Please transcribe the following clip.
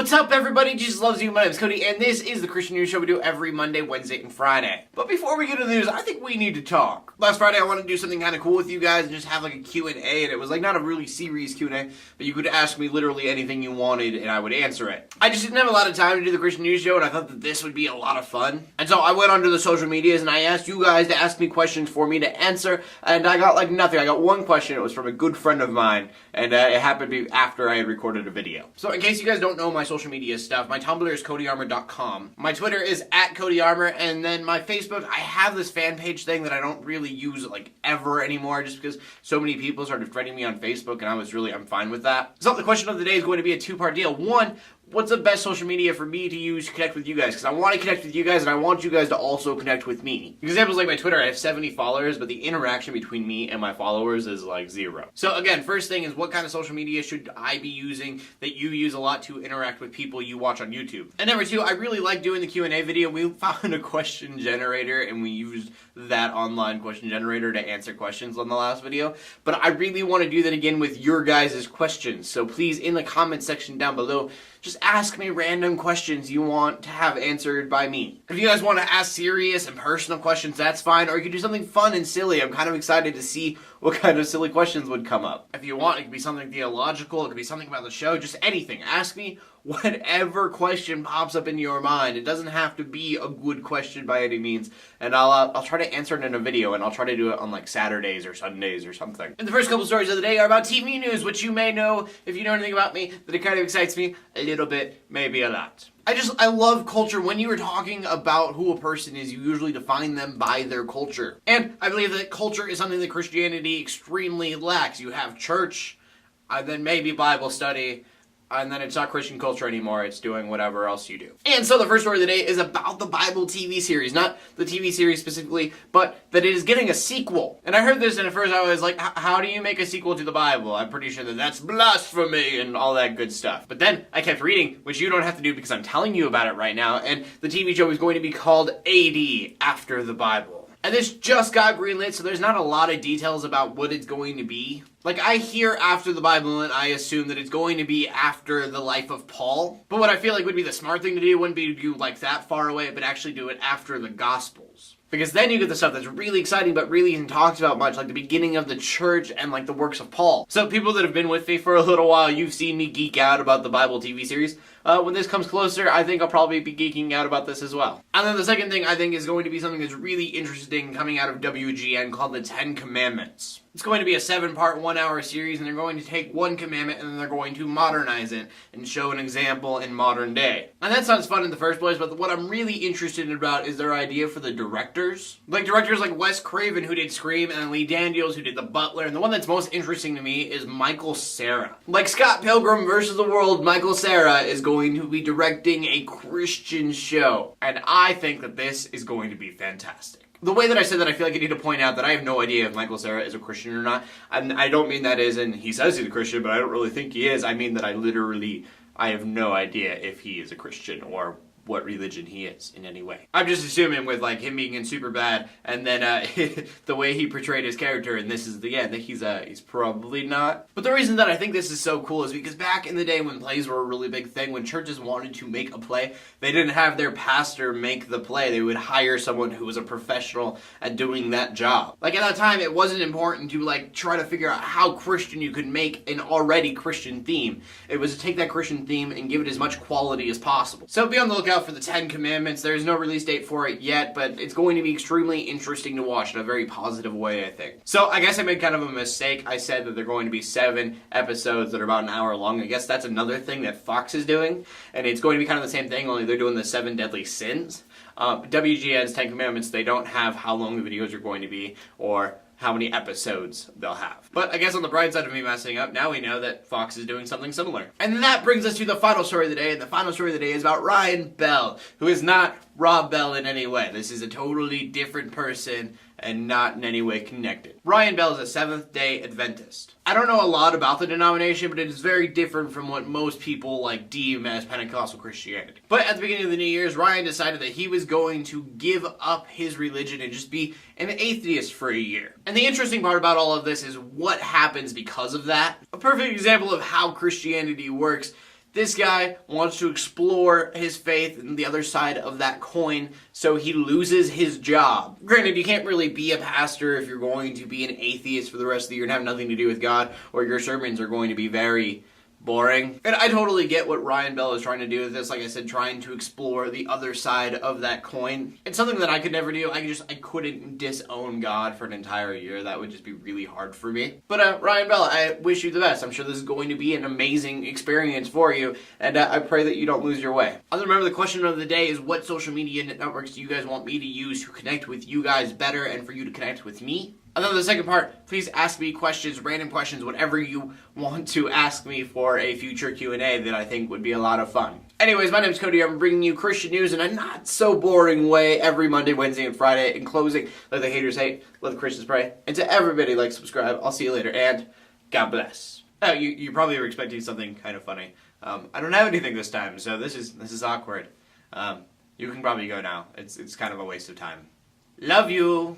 What's up, everybody? Jesus loves you. My name is Cody, and this is the Christian News Show we do every Monday, Wednesday, and Friday. But before we get to the news, I think we need to talk. Last Friday, I wanted to do something kind of cool with you guys and just have like a Q&A, and it was like not a really serious Q&A, but you could ask me literally anything you wanted, and I would answer it. I just didn't have a lot of time to do the Christian News Show, and I thought that this would be a lot of fun. And so I went onto the social medias, and I asked you guys to ask me questions for me to answer, and I got like nothing. I got one question. It was from a good friend of mine, and it happened to be after I had recorded a video. So in case you guys don't know my social media stuff, my Tumblr is CodyArmor.com. My Twitter is @CodyArmor, and then my Facebook, I have this fan page thing that I don't really use like ever anymore, just because so many people started friending me on Facebook, and I'm fine with that. So the question of the day is going to be a two-part deal. One, what's the best social media for me to use to connect with you guys? Because I want to connect with you guys, and I want you guys to also connect with me. Examples like my Twitter, I have 70 followers, but the interaction between me and my followers is like 0. So again, first thing is, what kind of social media should I be using that you use a lot to interact with people you watch on YouTube? And number 2, I really like doing the Q&A video. We found a question generator, and we used that online question generator to answer questions on the last video. But I really want to do that again with your guys' questions. So please, in the comment section down below, just ask me random questions you want to have answered by me. If you guys want to ask serious and personal questions, that's fine. Or you can do something fun and silly. I'm kind of excited to see what kind of silly questions would come up. If you want, it could be something theological. It could be something about the show. Just anything. Ask me whatever question pops up in your mind. It doesn't have to be a good question by any means. And I'll try to answer it in a video, and I'll try to do it on like Saturdays or Sundays or something. And the first couple stories of the day are about TV news, which you may know, if you know anything about me, that it kind of excites me a little bit, maybe a lot. I love culture. When you are talking about who a person is, you usually define them by their culture. And I believe that culture is something that Christianity extremely lacks. You have church, and then maybe Bible study, and then it's not Christian culture anymore, it's doing whatever else you do. And so the first story of the day is about the Bible TV series. Not the TV series specifically, but that it is getting a sequel. And I heard this, and at first I was like, how do you make a sequel to the Bible? I'm pretty sure that that's blasphemy and all that good stuff. But then I kept reading, which you don't have to do because I'm telling you about it right now, and the TV show is going to be called AD, After the Bible. And this just got greenlit, so there's not a lot of details about what it's going to be. Like, I hear after the Bible, and I assume that it's going to be after the life of Paul. But what I feel like would be the smart thing to do wouldn't be to do like that far away, but actually do it after the Gospels. Because then you get the stuff that's really exciting but really isn't talked about much, like the beginning of the church and like the works of Paul. So people that have been with me for a little while, you've seen me geek out about the Bible TV series. When this comes closer, I think I'll probably be geeking out about this as well. And then the second thing I think is going to be something that's really interesting coming out of WGN called the 10 Commandments. It's going to be a 7-part, 1-hour series, and they're going to take one commandment and then they're going to modernize it and show an example in modern day. And that sounds fun in the first place, but what I'm really interested in about is their idea for the directors. Like directors like Wes Craven, who did Scream, and Lee Daniels, who did The Butler, and the one that's most interesting to me is Michael Cera. Like Scott Pilgrim vs. the World, Michael Cera is going to be directing a Christian show, and I think that this is going to be fantastic. The way that I said that, I feel like I need to point out that I have no idea if Michael Cera is a Christian or not. And I don't mean that as in he says he's a Christian, but I don't really think he is. I mean that I have no idea if he is a Christian or what religion he is in any way. I'm just assuming with like him being in Superbad and then the way he portrayed his character, and this is the end, that he's probably not. But the reason that I think this is so cool is because back in the day when plays were a really big thing, when churches wanted to make a play, they didn't have their pastor make the play. They would hire someone who was a professional at doing that job. Like at that time, it wasn't important to like try to figure out how Christian you could make an already Christian theme. It was to take that Christian theme and give it as much quality as possible. So be on the lookout for the 10 Commandments. There's no release date for it yet, but it's going to be extremely interesting to watch in a very positive way, I think. So I guess I made kind of a mistake. I said that they're going to be 7 episodes that are about an hour long. I guess that's another thing that Fox is doing, and it's going to be kind of the same thing, only they're doing the 7 deadly sins. WGN's 10 Commandments, they don't have how long the videos are going to be or how many episodes they'll have. But I guess on the bright side of me messing up, now we know that Fox is doing something similar. And that brings us to the final story of the day, and the final story of the day is about Ryan Bell, who is not Rob Bell in any way. This is a totally different person and not in any way connected. Ryan Bell is a Seventh-day Adventist. I don't know a lot about the denomination, but it is very different from what most people like deem as Pentecostal Christianity. But at the beginning of the New Year's, Ryan decided that he was going to give up his religion and just be an atheist for a year. And the interesting part about all of this is what happens because of that. A perfect example of how Christianity works This guy wants to explore his faith and the other side of that coin, so he loses his job. Granted, you can't really be a pastor if you're going to be an atheist for the rest of the year and have nothing to do with God, or your sermons are going to be very boring. And I totally get what Ryan Bell is trying to do with this. Like I said, trying to explore the other side of that coin. It's something that I could never do. I couldn't disown God for an entire year. That would just be really hard for me. But Ryan Bell, I wish you the best. I'm sure this is going to be an amazing experience for you, and I pray that you don't lose your way. Other remember, the question of the day is, what social media networks do you guys want me to use to connect with you guys better and for you to connect with me? And then the second part, please ask me questions, random questions, whatever you want to ask me for a future Q&A that I think would be a lot of fun. Anyways, my name's Cody. I'm bringing you Christian news in a not so boring way every Monday, Wednesday, and Friday. In closing, let the haters hate, let the Christians pray. And to everybody, like, subscribe. I'll see you later, and God bless. Oh, you probably were expecting something kind of funny. I don't have anything this time, so this is awkward. You can probably go now. It's kind of a waste of time. Love you.